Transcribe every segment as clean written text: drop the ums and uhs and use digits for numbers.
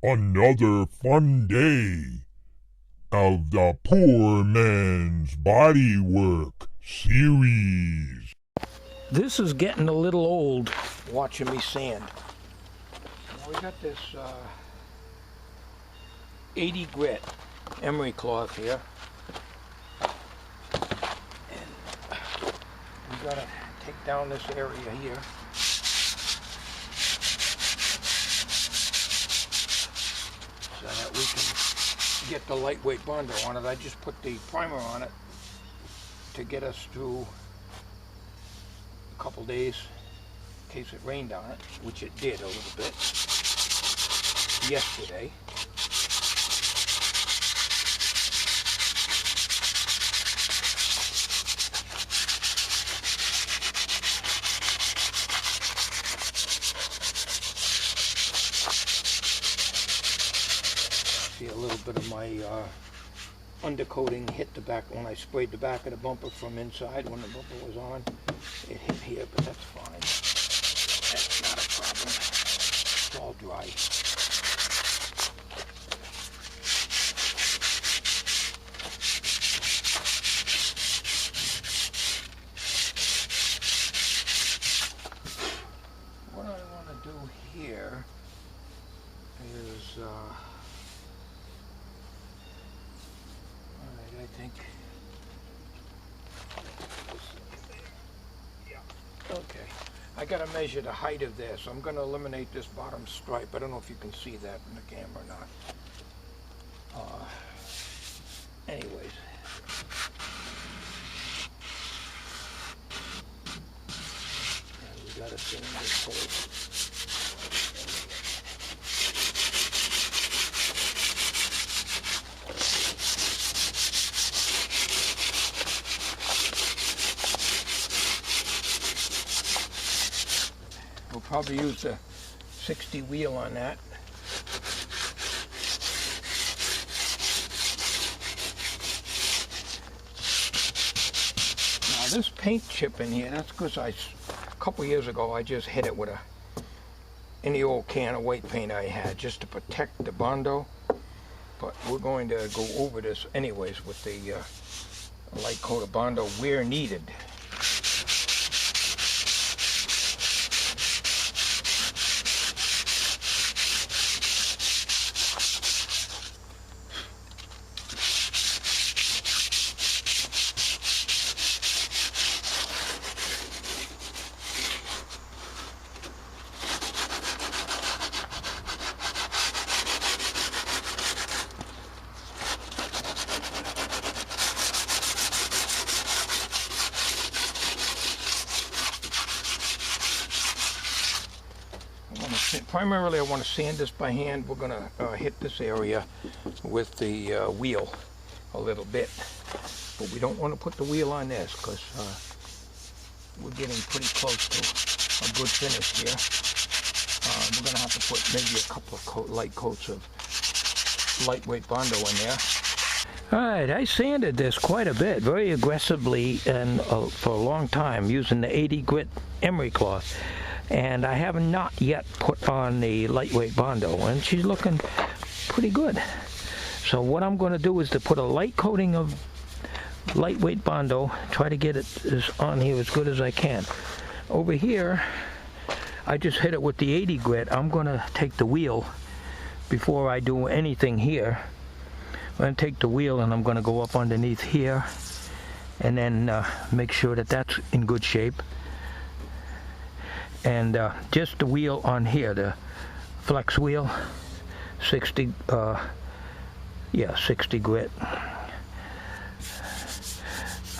another fun day of the Poor Man's Bodywork series. This is getting a little old, watching me sand. Now we got this 80 grit emery cloth here. And we gotta take down this area here. So that we can get the lightweight Bondo on it. I just put the primer on it to get us through a couple days in case it rained on it, which it did a little bit yesterday. See a little bit of my undercoating hit the back when I sprayed the back of the bumper from inside when the bumper was on. It hit here, but that's fine. That's not a problem. It's all dry. What I want to do here is I think. Yeah. Okay. I got to measure the height of this. I'm going to eliminate this bottom stripe. I don't know if you can see that in the camera or not. Anyways. And we got to sand this whole. We'll probably use the 60 wheel on that. Now this paint chip in here, that's because a couple years ago I just hit it with any old can of white paint I had just to protect the Bondo. But we're going to go over this anyways with the light coat of Bondo where needed. Primarily I want to sand this by hand. We're going to hit this area with the wheel a little bit. But we don't want to put the wheel on this because we're getting pretty close to a good finish here. We're going to have to put maybe a couple of light coats of lightweight Bondo in there. Alright, I sanded this quite a bit, very aggressively and for a long time using the 80 grit emery cloth. And I have not yet put on the lightweight Bondo, and she's looking pretty good. So what I'm going to do is to put a light coating of lightweight Bondo, try to get it on here as good as I can. Over here, I just hit it with the 80 grit. I'm going to take the wheel before I do anything here. I'm going to take the wheel and I'm going to go up underneath here and then make sure that that's in good shape. And just the wheel on here, the flex wheel, 60 grit.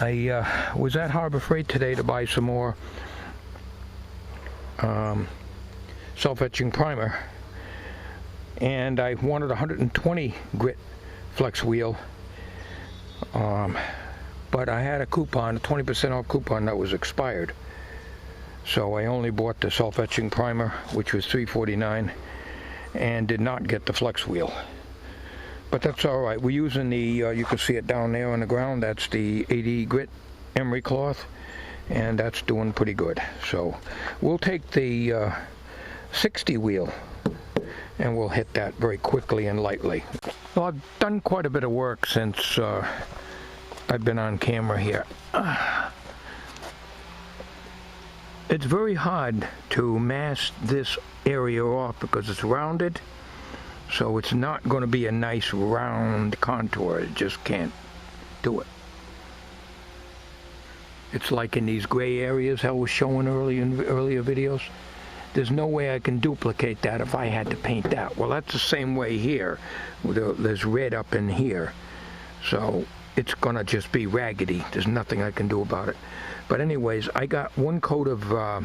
I was at Harbor Freight today to buy some more self-etching primer, and I wanted 120 grit flex wheel, but I had a coupon, a 20% off coupon that was expired. So I only bought the self-etching primer, which was $3.49, and did not get the flex wheel. But that's all right. We're using the, you can see it down there on the ground, that's the 80 grit emery cloth, and that's doing pretty good. So we'll take the 60 wheel and we'll hit that very quickly and lightly. Well, I've done quite a bit of work since I've been on camera here. It's very hard to mask this area off because it's rounded, so it's not going to be a nice round contour. It just can't do it. It's like in these gray areas I was showing in earlier videos. There's no way I can duplicate that if I had to paint that. Well, that's the same way here. There's red up in here, so it's gonna just be raggedy. There's nothing I can do about it. But anyways, I got one coat of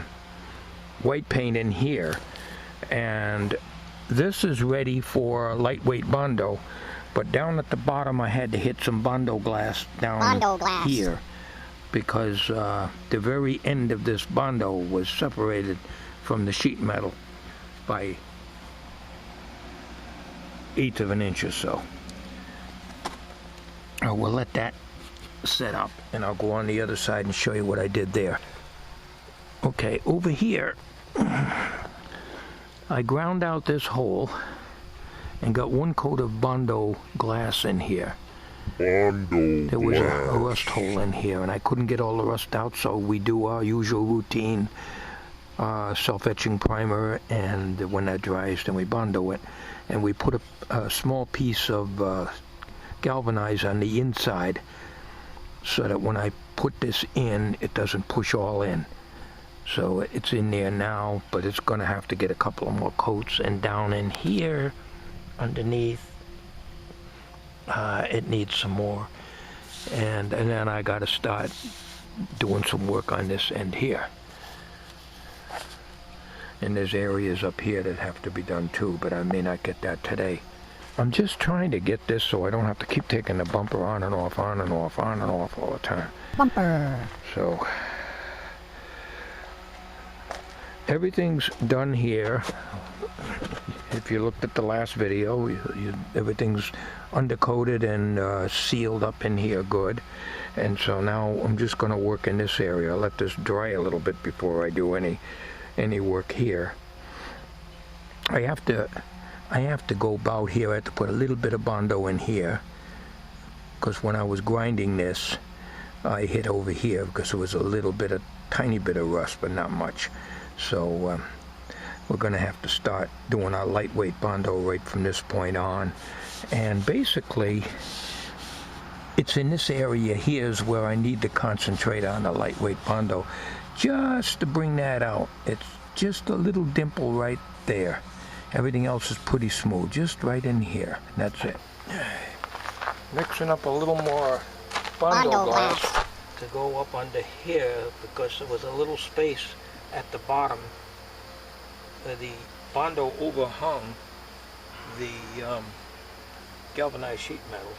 white paint in here, and this is ready for lightweight Bondo, but down at the bottom I had to hit some Bondo-Glass down here, because the very end of this Bondo was separated from the sheet metal by 1/8 of an inch or so. We'll let that set up, and I'll go on the other side and show you what I did there. Okay, over here I ground out this hole and got one coat of Bondo-Glass in here. Bondo-Glass. There was a rust hole in here, and I couldn't get all the rust out, so we do our usual routine self-etching primer, and when that dries, then we Bondo it, and we put a small piece of galvanize on the inside, so that when I put this in, it doesn't push all in. So it's in there now, but it's going to have to get a couple of more coats. And down in here underneath, it needs some more, and then I got to start doing some work on this end here. And there's areas up here that have to be done too, but I may not get that today. I'm just trying to get this so I don't have to keep taking the bumper on and off, on and off, on and off all the time. Bumper. So everything's done here. If you looked at the last video, everything's undercoated and sealed up in here good. And so now I'm just going to work in this area. I'll let this dry a little bit before I do any work here. I have to go about here. I have to put a little bit of Bondo in here, because when I was grinding this, I hit over here because there was a tiny bit of rust, but not much. So we're going to have to start doing our lightweight Bondo right from this point on. And basically, it's in this area here is where I need to concentrate on the lightweight Bondo, just to bring that out. It's just a little dimple right there. Everything else is pretty smooth, just right in here. That's it. Mixing up a little more Bondo-Glass to go up under here, because there was a little space at the bottom. The Bondo overhung the galvanized sheet metal.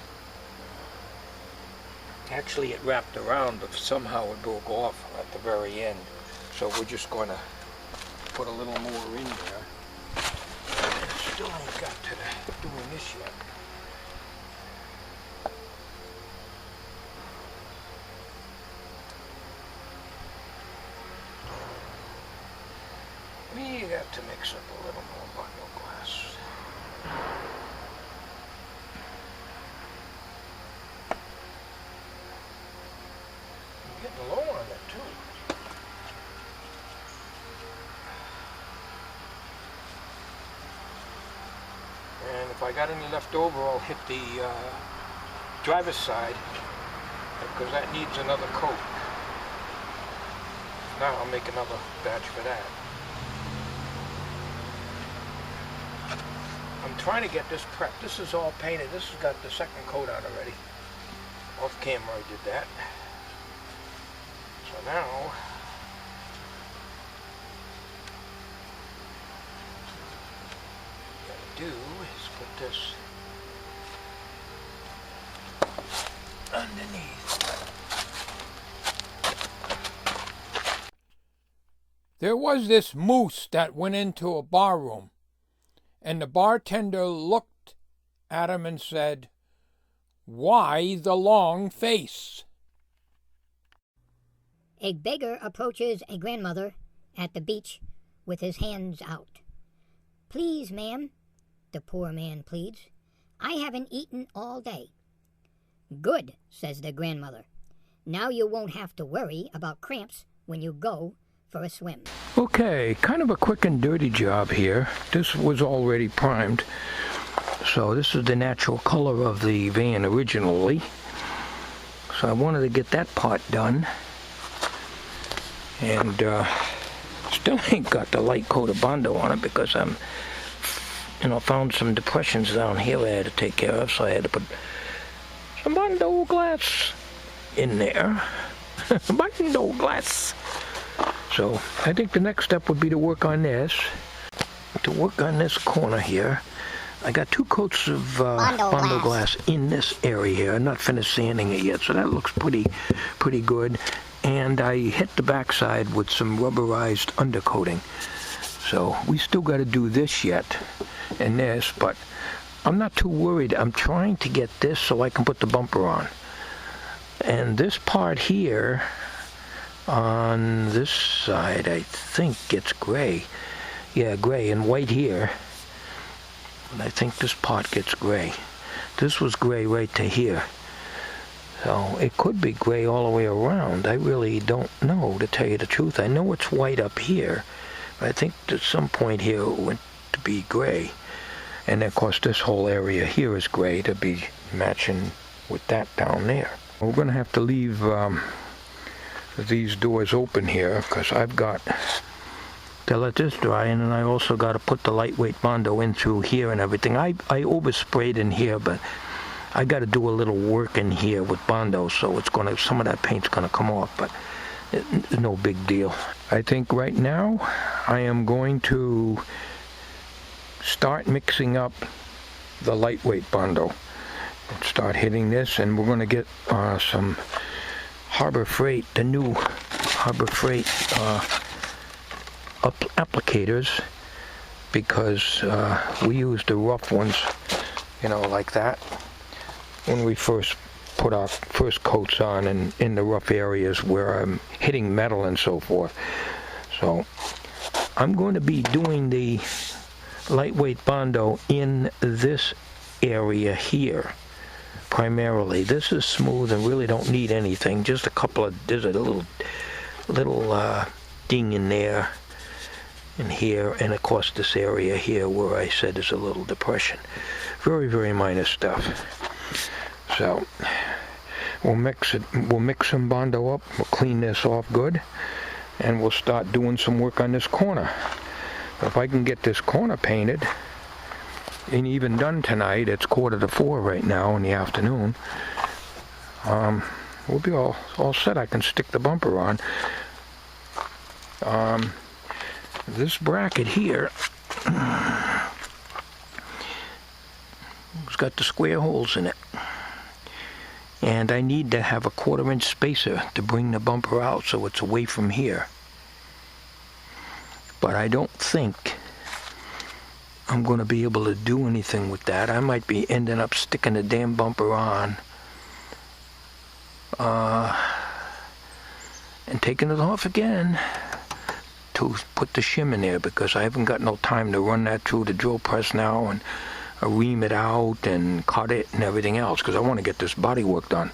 Actually, it wrapped around, but somehow it broke off at the very end. So we're just going to put a little more in there. Still ain't got to doing this yet. We got to mix up a little more Bondo-Glass. I'm getting low on it too. And if I got any left over, I'll hit the driver's side, because that needs another coat. Now I'll make another batch for that. I'm trying to get this prepped. This is all painted. This has got the second coat on already. Off camera I did that. So now what I gotta do is put this underneath. There was this moose that went into a bar room, and the bartender looked at him and said, "Why the long face?" A beggar approaches a grandmother at the beach with his hands out. "Please, ma'am, the poor man pleads. "I haven't eaten all day." "Good," says the grandmother. "Now you won't have to worry about cramps when you go for a swim." Okay, kind of a quick and dirty job here. This was already primed. So this is the natural color of the van originally. So I wanted to get that part done. And still ain't got the light coat of Bondo on it because I'm, found some depressions down here I had to take care of. So I had to put some Bondo-Glass in there. Bondo-Glass. So I think the next step would be to work on this. To work on this corner here. I got 2 coats of Bondo-Glass in this area here. I'm not finished sanding it yet, so that looks pretty good. And I hit the backside with some rubberized undercoating. So we still got to do this yet and this, but I'm not too worried. I'm trying to get this so I can put the bumper on. And this part here on this side, I think it's gray. Yeah, gray and white here. And I think this part gets gray. This was gray right to here. So it could be gray all the way around. I really don't know, to tell you the truth. I know it's white up here, but I think at some point here it went to be gray. And of course this whole area here is gray to be matching with that down there. We're going to have to leave these doors open here because I've got to let this dry, and then I also got to put the lightweight Bondo in through here and everything. I oversprayed in here, but I got to do a little work in here with Bondo, so it's gonna, some of that paint's gonna come off, but it's no big deal. I think right now I am going to start mixing up the lightweight Bondo and start hitting this, and we're gonna get some Harbor Freight, the new Harbor Freight applicators, because we use the rough ones, like that, when we first put our first coats on and in the rough areas where I'm hitting metal and so forth. So I'm going to be doing the lightweight Bondo in this area here primarily. This is smooth and really don't need anything, just a couple of, there's a little ding in there and here, and of course this area here where I said is a little depression. Very, very minor stuff. So we'll mix some Bondo up, we'll clean this off good, and we'll start doing some work on this corner. If I can get this corner painted and even done tonight, it's 3:45 right now in the afternoon, we'll be all set. I can stick the bumper on. This bracket here has got the square holes in it, and I need to have a 1/4-inch spacer to bring the bumper out so it's away from here. But I don't think I'm going to be able to do anything with that. I might be ending up sticking the damn bumper on and taking it off again to put the shim in there, because I haven't got no time to run that through the drill press now and ream it out and cut it and everything else, because I want to get this body work done.